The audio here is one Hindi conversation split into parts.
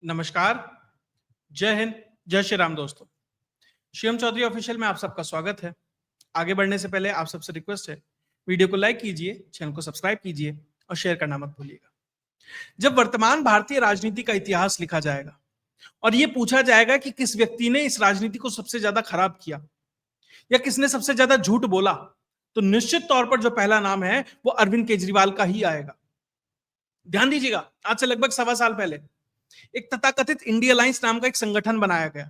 नमस्कार, जय हिंद, जय श्री राम दोस्तों। शिवम चौधरी ऑफिशियल में आप सबका स्वागत है। आगे बढ़ने से पहले आप सबसे रिक्वेस्ट है, वीडियो को लाइक कीजिए, चैनल को सब्सक्राइब कीजिए और शेयर करना मत भूलिएगा। जब वर्तमान भारतीय राजनीति का इतिहास लिखा जाएगा और यह पूछा जाएगा कि किस व्यक्ति ने इस राजनीति को सबसे ज्यादा खराब किया या किसने सबसे ज्यादा झूठ बोला, तो निश्चित तौर पर जो पहला नाम है वो अरविंद केजरीवाल का ही आएगा। ध्यान दीजिएगा, आज से लगभग 1.25 साल पहले एक तथाकथित इंडिया अलायंस नाम का एक संगठन बनाया गया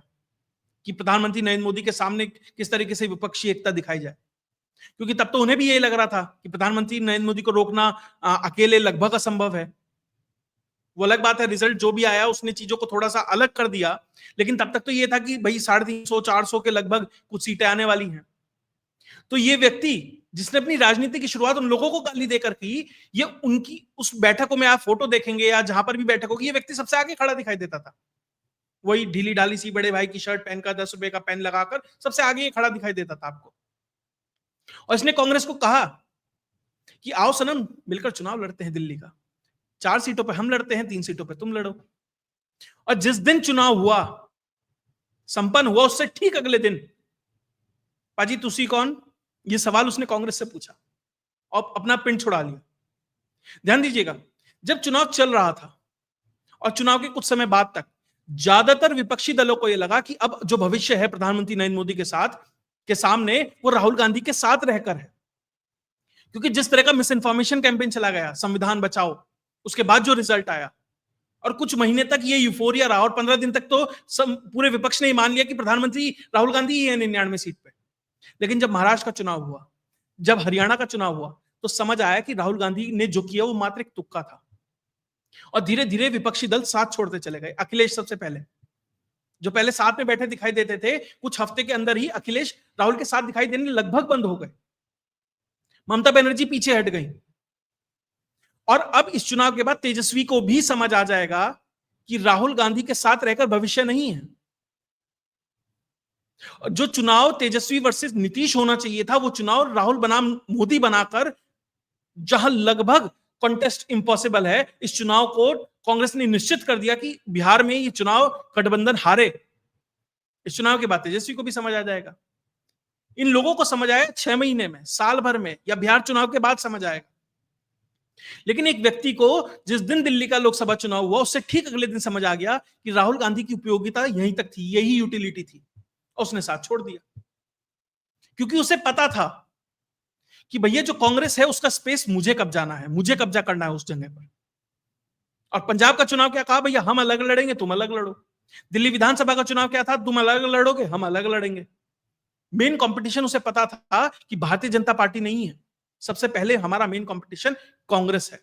कि प्रधानमंत्री नरेंद्र मोदी के सामने किस तरीके से विपक्षी एकता दिखाई जाए, क्योंकि तब तो उन्हें भी यही लग रहा था कि प्रधानमंत्री नरेंद्र मोदी को रोकना अकेले लगभग असंभव है। वो अलग बात है, रिजल्ट जो भी आया उसने चीजों को थोड़ा सा अलग कर दिया, लेकिन तब तक तो ये था कि भाई 350-400 के लगभग कुछ सीटें आने वाली हैं। तो ये व्यक्ति जिसने अपनी राजनीति की शुरुआत उन लोगों को गाली देकर की, ये उनकी उस बैठकों में आप फोटो देखेंगे या जहां पर भी बैठक होगी, ये व्यक्ति सबसे आगे खड़ा दिखाई देता था। वही ढीली ढाली सी बड़े भाई की शर्ट पहनकर 10 रुपए का पेन लगाकर सबसे आगे ये खड़ा दिखाई देता था आपको। और इसने कांग्रेस को कहा कि आओ सनम, मिलकर चुनाव लड़ते हैं दिल्ली का। 4 सीटों पर हम लड़ते हैं, 3 सीटों पर तुम लड़ो। और जिस दिन चुनाव हुआ, संपन्न हुआ, उससे ठीक अगले दिन पाजी तुसी कौन, ये सवाल उसने कांग्रेस से पूछा और अपना पिंड छुड़ा लिया। ध्यान दीजिएगा, जब चुनाव चल रहा था और चुनाव के कुछ समय बाद तक ज्यादातर विपक्षी दलों को यह लगा कि अब जो भविष्य है प्रधानमंत्री नरेंद्र मोदी के साथ के सामने, वो राहुल गांधी के साथ रहकर है। क्योंकि जिस तरह का मिस इन्फॉर्मेशन कैंपेन चला गया, संविधान बचाओ, उसके बाद जो रिजल्ट आया और कुछ महीने तक ये यूफोरिया रहा और 15 दिन तक तो पूरे विपक्ष ने मान लिया कि प्रधानमंत्री राहुल गांधी ही है 99 सीट पे। लेकिन जब महाराष्ट्र का चुनाव हुआ, जब हरियाणा का चुनाव हुआ, तो समझ आया कि राहुल गांधी ने जो किया वो मात्र एक तुक्का था। और धीरे धीरे विपक्षी दल साथ छोड़ते चले गए। अखिलेश सबसे पहले, जो पहले साथ में बैठे दिखाई देते थे, कुछ हफ्ते के अंदर ही अखिलेश राहुल के साथ दिखाई देने लगभग बंद हो गए। ममता बनर्जी पीछे हट गई। और अब इस चुनाव के बाद तेजस्वी को भी समझ आ जाएगा कि राहुल गांधी के साथ रहकर भविष्य नहीं है। जो चुनाव तेजस्वी वर्सेस नीतीश होना चाहिए था, वो चुनाव राहुल बनाम मोदी बनाकर, जहां लगभग कॉन्टेस्ट इंपॉसिबल है, इस चुनाव को कांग्रेस ने निश्चित कर दिया कि बिहार में ये चुनाव गठबंधन हारे। इस चुनाव के बाद तेजस्वी को भी समझ आ जाएगा। इन लोगों को समझ आया 6 महीने में, साल भर में, या बिहार चुनाव के बाद समझ आएगा। लेकिन एक व्यक्ति को जिस दिन दिल्ली का लोकसभा चुनाव हुआ, उससे ठीक अगले दिन समझ आ गया कि राहुल गांधी की उपयोगिता यहीं तक थी, यही यूटिलिटी थी, और उसने साथ छोड़ दिया। क्योंकि उसे पता था कि भैया जो कांग्रेस है उसका स्पेस मुझे कब्जाना है, मुझे कब्जा करना है उस जगह पर। और पंजाब का चुनाव क्या कहा, भैया हम अलग लड़ेंगे, तुम अलग लड़ो। दिल्ली विधानसभा का चुनाव क्या था, तुम अलग लड़ोगे, हम अलग लड़ेंगे। मेन कंपटीशन उसे पता था कि भारतीय जनता पार्टी नहीं है, सबसे पहले हमारा मेन कंपटीशन कांग्रेस है।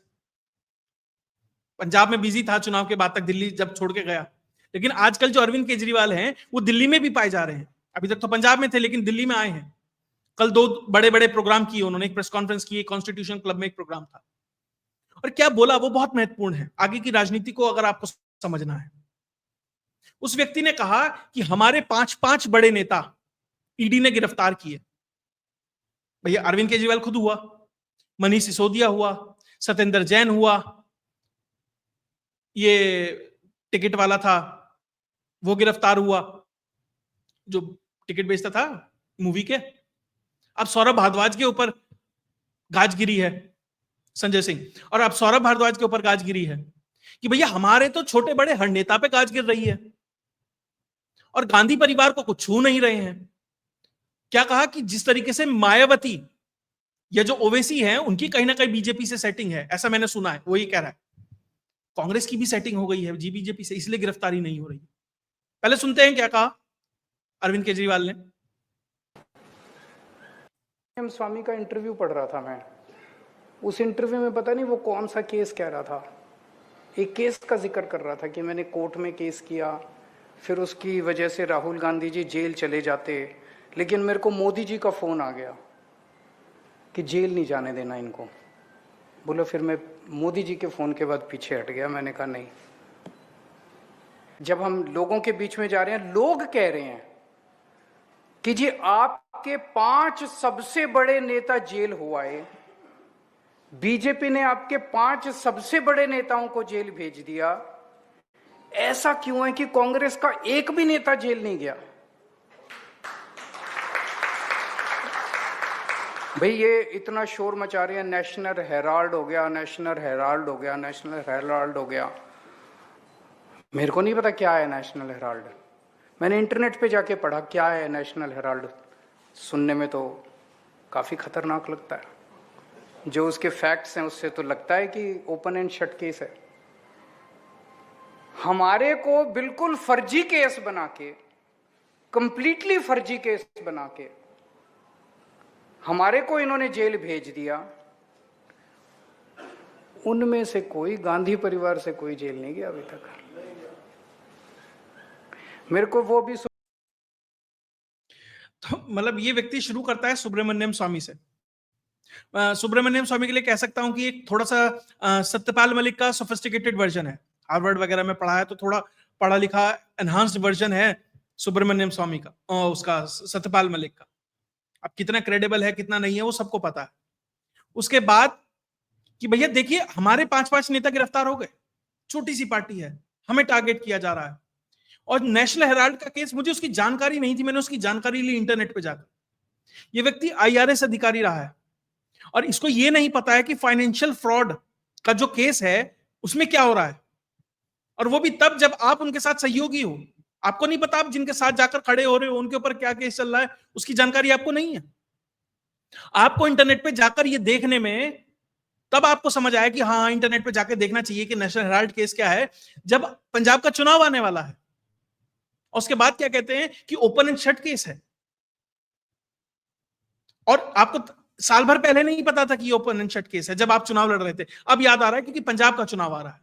पंजाब में बिजी था चुनाव के बाद तक, दिल्ली जब छोड़ के गया। लेकिन आजकल जो अरविंद केजरीवाल हैं, वो दिल्ली में भी पाए जा रहे हैं। अभी तक तो पंजाब में थे, लेकिन दिल्ली में आए हैं। कल 2 बड़े बड़े प्रोग्राम किए उन्होंने, एक प्रेस कॉन्फ्रेंस की, कॉन्स्टिट्यूशन क्लब में एक प्रोग्राम था। और क्या बोला वो बहुत महत्वपूर्ण है आगे की राजनीति को अगर आपको समझना है। उस व्यक्ति ने कहा कि हमारे 5 बड़े नेता ईडी ने गिरफ्तार किए। भैया अरविंद केजरीवाल खुद हुआ, मनीष सिसोदिया हुआ, सत्येंद्र जैन हुआ, ये टिकट वाला था वो गिरफ्तार हुआ, जो टिकट बेचता था मूवी के। अब सौरभ भारद्वाज के ऊपर गाज गिरी है, संजय सिंह, और अब सौरभ भारद्वाज के ऊपर गाज गिरी है कि भैया हमारे तो छोटे बड़े हर नेता पे गाज गिर रही है और गांधी परिवार को कुछ छू नहीं रहे हैं। क्या कहा कि जिस तरीके से मायावती या जो ओवैसी हैं, उनकी कहीं ना कहीं बीजेपी से सेटिंग है, ऐसा मैंने सुना है, वो ये कह रहा है। कांग्रेस की भी सेटिंग हो गई है जी बीजेपी से, इसलिए गिरफ्तारी नहीं हो रही। पहले सुनते हैं क्या कहा अरविंद केजरीवाल ने। स्वामी का इंटरव्यू पढ़ रहा था मैं। उस इंटरव्यू में पता नहीं वो कौन सा केस कह रहा था, एक केस का जिक्र कर रहा था कि मैंने कोर्ट में केस किया, फिर उसकी वजह से राहुल गांधी जी जेल चले जाते, लेकिन मेरे को मोदी जी का फोन आ गया कि जेल नहीं जाने देना इनको। बोलो, फिर मैं मोदी जी के फोन के बाद पीछे हट गया। मैंने कहा नहीं, जब हम लोगों के बीच में जा रहे हैं, लोग कह रहे हैं कि जी आपके 5 सबसे बड़े नेता जेल हुआए, बीजेपी ने आपके 5 सबसे बड़े नेताओं को जेल भेज दिया, ऐसा क्यों है कि कांग्रेस का एक भी नेता जेल नहीं गया? भाई ये इतना शोर मचा रहे हैं, नेशनल हेराल्ड हो गया, नेशनल हेराल्ड हो गया, नेशनल हेराल्ड हो गया। मेरे को नहीं पता क्या है नेशनल हेराल्ड। मैंने इंटरनेट पे जाके पढ़ा क्या है नेशनल हेराल्ड। सुनने में तो काफी खतरनाक लगता है, जो उसके फैक्ट्स हैं उससे तो लगता है कि ओपन एंड शट केस है। हमारे को बिल्कुल फर्जी केस बना के, कंप्लीटली फर्जी केस बना के हमारे को इन्होंने जेल भेज दिया। उनमें से कोई, गांधी परिवार से कोई जेल नहीं गया अभी तक। मेरे को वो भी तो मतलब ये व्यक्ति शुरू करता है सुब्रमण्यम स्वामी से। सुब्रमण्यम स्वामी के लिए कह सकता हूं कि एक थोड़ा सा सत्यपाल मलिक का सोफिस्टिकेटेड वर्जन है। हार्वर्ड वगैरह में पढ़ा है तो थोड़ा पढ़ा लिखा एनहांस्ड वर्जन है सुब्रमण्यम स्वामी का, उसका सत्यपाल मलिक का। अब कितना क्रेडिबल है कितना नहीं है वो सबको पता है। उसके बाद कि भैया देखिए हमारे 5-5 नेता गिरफ्तार हो गए, छोटी सी पार्टी है, हमें टारगेट किया जा रहा है। और नेशनल हेराल्ड का केस, मुझे उसकी जानकारी नहीं थी, मैंने उसकी जानकारी ली इंटरनेट पे जाकर। ये व्यक्ति आईआरएस अधिकारी रहा है और इसको ये नहीं पता है कि फाइनेंशियल फ्रॉड का जो केस है उसमें क्या हो रहा है, और वो भी तब जब आप उनके साथ सहयोगी हो। आपको नहीं पता आप जिनके साथ जाकर खड़े हो रहे हो उनके ऊपर क्या केस चल रहा है, उसकी जानकारी आपको नहीं है। आपको इंटरनेट पे जाकर ये देखने में तब आपको समझ आया कि हाँ, इंटरनेट पे जाकर देखना चाहिए कि नेशनल हेराल्ड केस क्या है, जब पंजाब का चुनाव आने वाला है। और उसके बाद क्या कहते हैं कि ओपन एंड शट केस है, और आपको साल भर पहले नहीं पता था कि ओपन एंड शट केस है जब आप चुनाव लड़ रहे थे। अब याद आ रहा है क्योंकि पंजाब का चुनाव आ रहा है,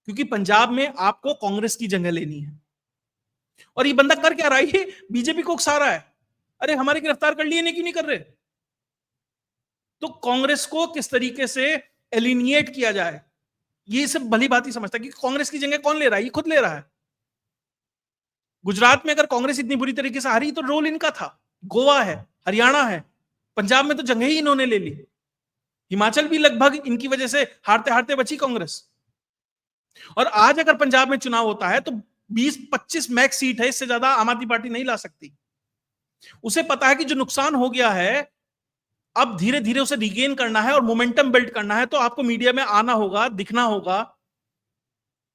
क्योंकि पंजाब में आपको कांग्रेस की जगह लेनी है। और ये बंदा कर क्या रहा है, ये बीजेपी को उकसा रहा है, अरे हमारे गिरफ्तार कर लिए, नहीं क्यों नहीं कर रहे। तो कांग्रेस को किस तरीके से एलिनिएट किया जाए ये सब भली भांति समझता है कि कांग्रेस की जगह कौन ले रहा है, ये खुद ले रहा है। गुजरात में अगर कांग्रेस इतनी बुरी तरीके से हारी तो रोल इनका था। गोवा है, हरियाणा है, पंजाब में तो जगह ही इन्होंने ले ली। हिमाचल भी लगभग इनकी वजह से हारते हारते बची कांग्रेस। और आज अगर पंजाब में चुनाव होता है तो 20-25 मैक्स सीट है, इससे ज्यादा आम आदमी पार्टी नहीं ला सकती। उसे पता है कि जो नुकसान हो गया है अब धीरे धीरे उसे रिगेन करना है और मोमेंटम बिल्ड करना है। तो आपको मीडिया में आना होगा, दिखना होगा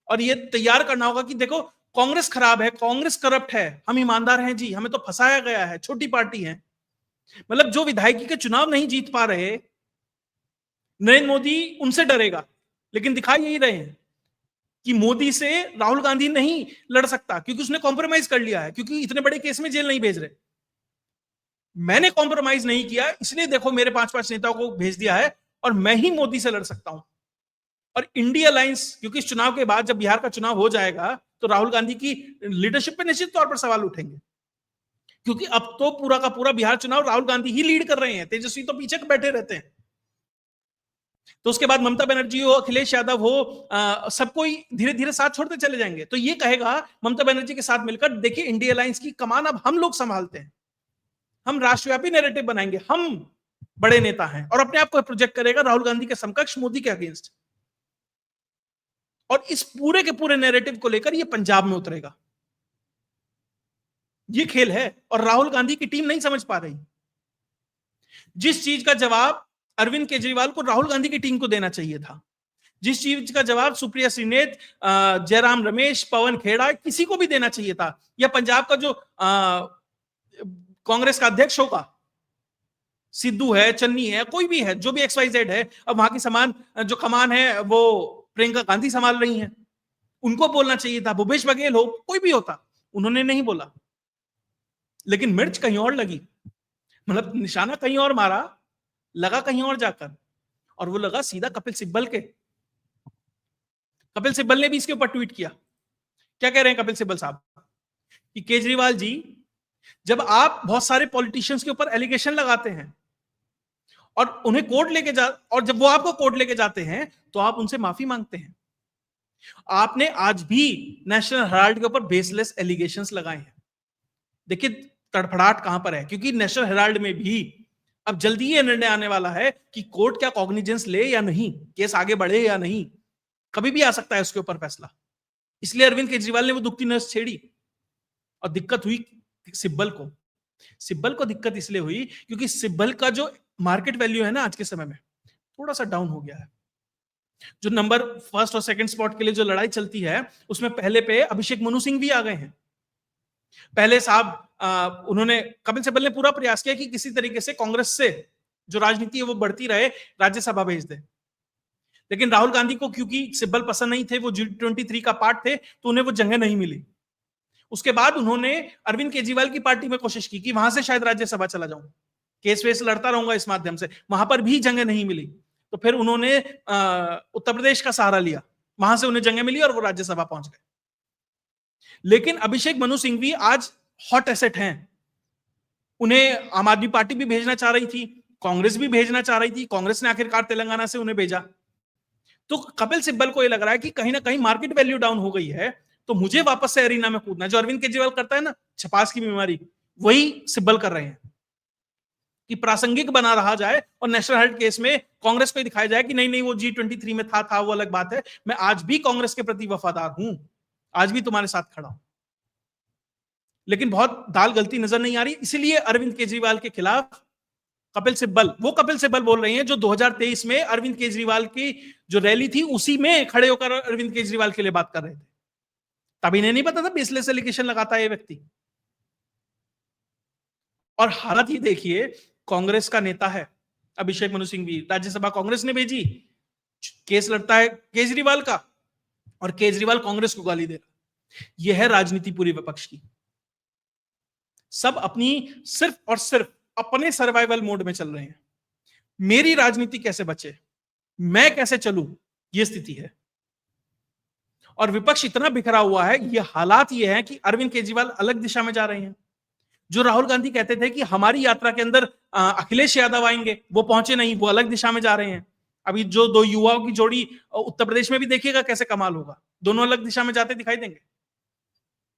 और ये तैयार करना होगा कि देखो कांग्रेस खराब है, कांग्रेस करप्ट है, हम ईमानदार हैं जी, हमें तो फंसाया गया है, छोटी पार्टी है। मतलब जो विधायकी के चुनाव नहीं जीत पा रहे, नरेंद्र मोदी उनसे डरेगा, लेकिन दिखा यही रहे हैं कि मोदी से राहुल गांधी नहीं लड़ सकता क्योंकि उसने कॉम्प्रोमाइज कर लिया है, क्योंकि इतने बड़े केस में जेल नहीं भेज रहे। मैंने कॉम्प्रोमाइज नहीं किया, इसलिए देखो मेरे 5-5 नेताओं को भेज दिया है और मैं ही मोदी से लड़ सकता हूं। और इंडिया अलायंस, क्योंकि इस चुनाव के बाद जब बिहार का चुनाव हो जाएगा तो राहुल गांधी की लीडरशिप पे निश्चित तौर पर सवाल उठेंगे, क्योंकि अब तो पूरा का पूरा बिहार चुनाव राहुल गांधी ही लीड कर रहे हैं, तेजस्वी तो पीछे बैठे रहते हैं। तो उसके बाद ममता बनर्जी हो, अखिलेश यादव हो, सब कोई धीरे धीरे साथ छोड़ते चले जाएंगे। तो ये कहेगा ममता बनर्जी के साथ मिलकर, देखिए इंडिया अलायंस की कमान अब हम लोग संभालते हैं, हम राष्ट्रव्यापी नैरेटिव बनाएंगे, हम बड़े नेता हैं, और अपने आप को प्रोजेक्ट करेगा राहुल गांधी के समकक्ष, मोदी के अगेंस्ट। और इस पूरे के पूरे नैरेटिव को लेकर ये पंजाब में उतरेगा। ये खेल है और राहुल गांधी की टीम नहीं समझ पा रही। जिस चीज का जवाब अरविंद केजरीवाल को राहुल गांधी की टीम को देना चाहिए था, जिस चीज का जवाब सुप्रिया श्रीनेत, जयराम रमेश, पवन खेड़ा, किसी को भी देना चाहिए था, या पंजाब का जो कांग्रेस का अध्यक्ष होगा, सिद्धू है, चन्नी है, कोई भी है, जो भी XYZ है, अब वहां की समान जो कमान है वो प्रियंका गांधी संभाल रही हैं, उनको बोलना चाहिए था, भूपेश बघेल हो, कोई भी होता, उन्होंने नहीं बोला। लेकिन मिर्च कहीं और लगी, मतलब निशाना कहीं और मारा, लगा कहीं और जाकर, और वो लगा सीधा कपिल सिब्बल के। कपिल सिब्बल ने भी इसके ऊपर ट्वीट किया। क्या कह रहे हैं कपिल सिब्बल साहब कि केजरीवाल जी, जब आप बहुत सारे पॉलिटिशियंस के ऊपर एलिगेशन लगाते हैं और उन्हें कोर्ट लेके और जब वो आपको कोर्ट लेके जाते हैं तो आप उनसे माफी मांगते हैं। आपने आज भी नेशनल हेराल्ड के ऊपर बेसलेस एलिगेशंस लगाए हैं। देखिए तड़फड़ाहट कहां पर है, क्योंकि नेशनल हेराल्ड में भी अब जल्दी ये निर्णय आने वाला है कि कोर्ट क्या कॉग्निजेंस ले या नहीं, केस आगे बढ़े या नहीं, कभी भी आ सकता है उसके ऊपर फैसला। इसलिए अरविंद केजरीवाल ने वो दुखती नस छेड़ी और दिक्कत हुई सिब्बल को। सिब्बल को दिक्कत इसलिए हुई क्योंकि सिब्बल का जो मार्केट वैल्यू है ना आज के समय में थोड़ा सा डाउन हो गया है। जो नंबर फर्स्ट और सेकंड स्पॉट के लिए जो लड़ाई चलती है उसमें पहले पे अभिषेक मनु सिंह भी आ गए हैं। पहले साहब उन्होंने, कपिल सिब्बल ने पूरा प्रयास किया कि किसी तरीके से कांग्रेस से जो राजनीति है वो बढ़ती रहे, राज्यसभा भेज दे। लेकिन राहुल गांधी को क्योंकि सिब्बल पसंद नहीं थे, वो G23 का पार्ट थे, तो उन्हें वो जगह नहीं मिली। उसके बाद उन्होंने अरविंद केजरीवाल की पार्टी में कोशिश की कि वहां से शायद राज्यसभा चला जाऊं, केस वेस लड़ता रहूंगा इस माध्यम से, वहां पर भी जगह नहीं मिली। तो फिर उन्होंने उत्तर प्रदेश का सहारा लिया, वहां से उन्हें जगह मिली और वो राज्यसभा पहुंच गए। लेकिन अभिषेक मनु सिंघवी आज हॉट एसेट हैं। उन्हें आम आदमी पार्टी भी भेजना चाह रही थी, कांग्रेस भी भेजना चाह रही थी, कांग्रेस ने आखिरकार तेलंगाना से उन्हें भेजा। तो कपिल सिब्बल को यह लग रहा है कि कहीं ना कहीं मार्केट वैल्यू डाउन हो गई है, तो मुझे वापस से एरिना में कूदना है। जो अरविंद केजरीवाल करता है ना, छपास की बीमारी, वही सिब्बल कर रहे हैं कि प्रासंगिक बना रहा जाए और नेशनल हेल्थ केस में कांग्रेस को दिखाया जाए कि नहीं नहीं वो G23 में था वो अलग बात है, मैं आज भी कांग्रेस के प्रति वफादार हूं, आज भी तुम्हारे साथ खड़ा हूं। लेकिन बहुत दाल गलती नजर नहीं आ रही, इसलिए अरविंद केजरीवाल के खिलाफ कपिल सिब्बल, वो कपिल सिब्बल बोल रहे हैं जो 2023 में अरविंद केजरीवाल की जो रैली थी उसी में खड़े होकर अरविंद केजरीवाल के लिए बात कर रहे थे। तब इन्हें नहीं पता था बेसलेस एलिगेशन लगाता है ये व्यक्ति। और हालत ही देखिए, कांग्रेस का नेता है अभिषेक मनु सिंघवी, राज्यसभा कांग्रेस ने भेजी, केस लड़ता है केजरीवाल का और केजरीवाल कांग्रेस को गाली दे रहा। यह है राजनीति पूरी विपक्ष की। सब अपनी सिर्फ और सिर्फ अपने सर्वाइवल मोड में चल रहे हैं। मेरी राजनीति कैसे बचे, मैं कैसे चलूं, यह स्थिति है। और विपक्ष इतना बिखरा हुआ है, यह हालात ये है कि अरविंद केजरीवाल अलग दिशा में जा रहे हैं। जो राहुल गांधी कहते थे कि हमारी यात्रा के अंदर अखिलेश यादव आएंगे, वो पहुंचे नहीं, वो अलग दिशा में जा रहे हैं। अभी जो दो युवाओं की जोड़ी उत्तर प्रदेश में भी देखिएगा कैसे कमाल होगा, दोनों अलग दिशा में जाते दिखाई देंगे।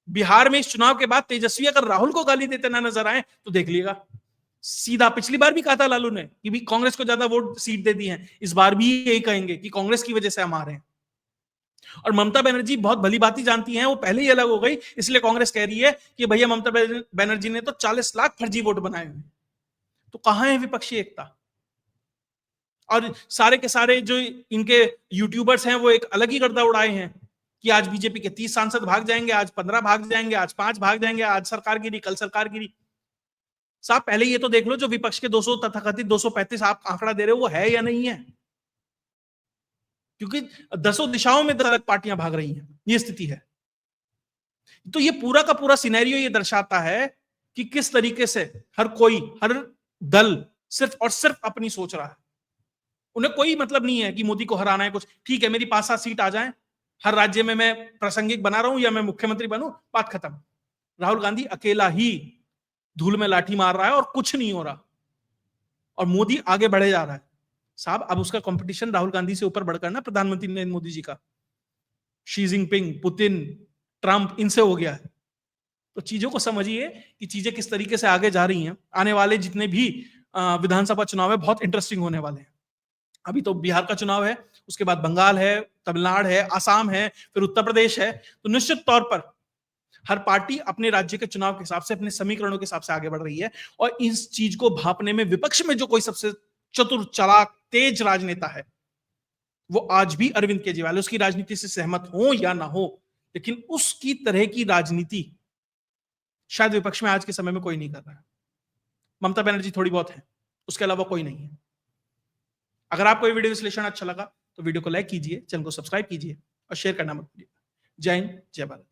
बिहार में इस चुनाव के बाद तेजस्वी अगर राहुल को गाली देते ना नजर आए तो देख लीजिएगा, सीधा पिछली बार भी कहा था लालू ने कि भी कांग्रेस को ज्यादा वोट सीट दे दी है, इस बार भी यही कहेंगे कि कांग्रेस की वजह से हम आ रहे हैं। और ममता बनर्जी बहुत भली बात जानती हैं, वो पहले ही अलग हो गई, इसलिए कांग्रेस कह रही है कि भैया ममता बनर्जी ने तो 40 लाख फर्जी वोट बनाए हुए। तो कहां है विपक्षी एकता? और सारे के सारे जो इनके यूट्यूबर्स हैं वो एक अलग ही गर्दा उड़ाए हैं कि आज बीजेपी के 30 सांसद भाग जाएंगे, आज 15 भाग जाएंगे, आज 5 भाग जाएंगे, आज सरकार गिरी, कल सरकार गिरी। साहब पहले ये तो देख लो, जो विपक्ष के 200 तथाकथित 235 आप आंकड़ा दे रहे हो वो है या नहीं है? क्योंकि 10 दिशाओं में 10 अलग पार्टियां भाग रही हैं, ये स्थिति है। तो ये पूरा का पूरा सिनेरियो ये दर्शाता है कि किस तरीके से हर कोई, हर दल सिर्फ और सिर्फ अपनी सोच रहा है। उन्हें कोई मतलब नहीं है कि मोदी को हराना है कुछ, ठीक है मेरी 5-7 सीट आ जाए, हर राज्य में मैं प्रासंगिक बना रहा हूं या मैं मुख्यमंत्री बनूं, बात खत्म। राहुल गांधी अकेला ही धूल में लाठी मार रहा है और कुछ नहीं हो रहा, और मोदी आगे बढ़े जा रहा है। साहब अब उसका कंपटीशन राहुल गांधी से ऊपर बढ़कर ना प्रधानमंत्री नरेंद्र मोदी जी का, शी जिनपिंग, पुतिन, ट्रंप, इनसे हो गया है। तो चीजों को समझिए कि चीजें किस तरीके से आगे जा रही हैं। आने वाले जितने भी विधानसभा चुनाव है बहुत इंटरेस्टिंग होने वाले हैं। अभी तो बिहार का चुनाव है, उसके बाद बंगाल है, तमिलनाडु है, आसाम है, फिर उत्तर प्रदेश है। तो निश्चित तौर पर हर पार्टी अपने राज्य के चुनाव के हिसाब से, अपने समीकरणों के हिसाब से आगे बढ़ रही है। और इस चीज को भांपने में विपक्ष में जो कोई सबसे चतुर, चालाक, तेज राजनेता है वो आज भी अरविंद केजरीवाल। उसकी राजनीति से सहमत हो या ना हो, लेकिन उसकी तरह की राजनीति शायद विपक्ष में आज के समय में कोई नहीं कर रहा है। ममता बनर्जी थोड़ी बहुत है, उसके अलावा कोई नहीं है। अगर आपको ये वीडियो विश्लेषण अच्छा लगा तो वीडियो को लाइक कीजिए, चैनल को सब्सक्राइब कीजिए और शेयर करना मत भूलिएगा। जय हिंद, जय भारत।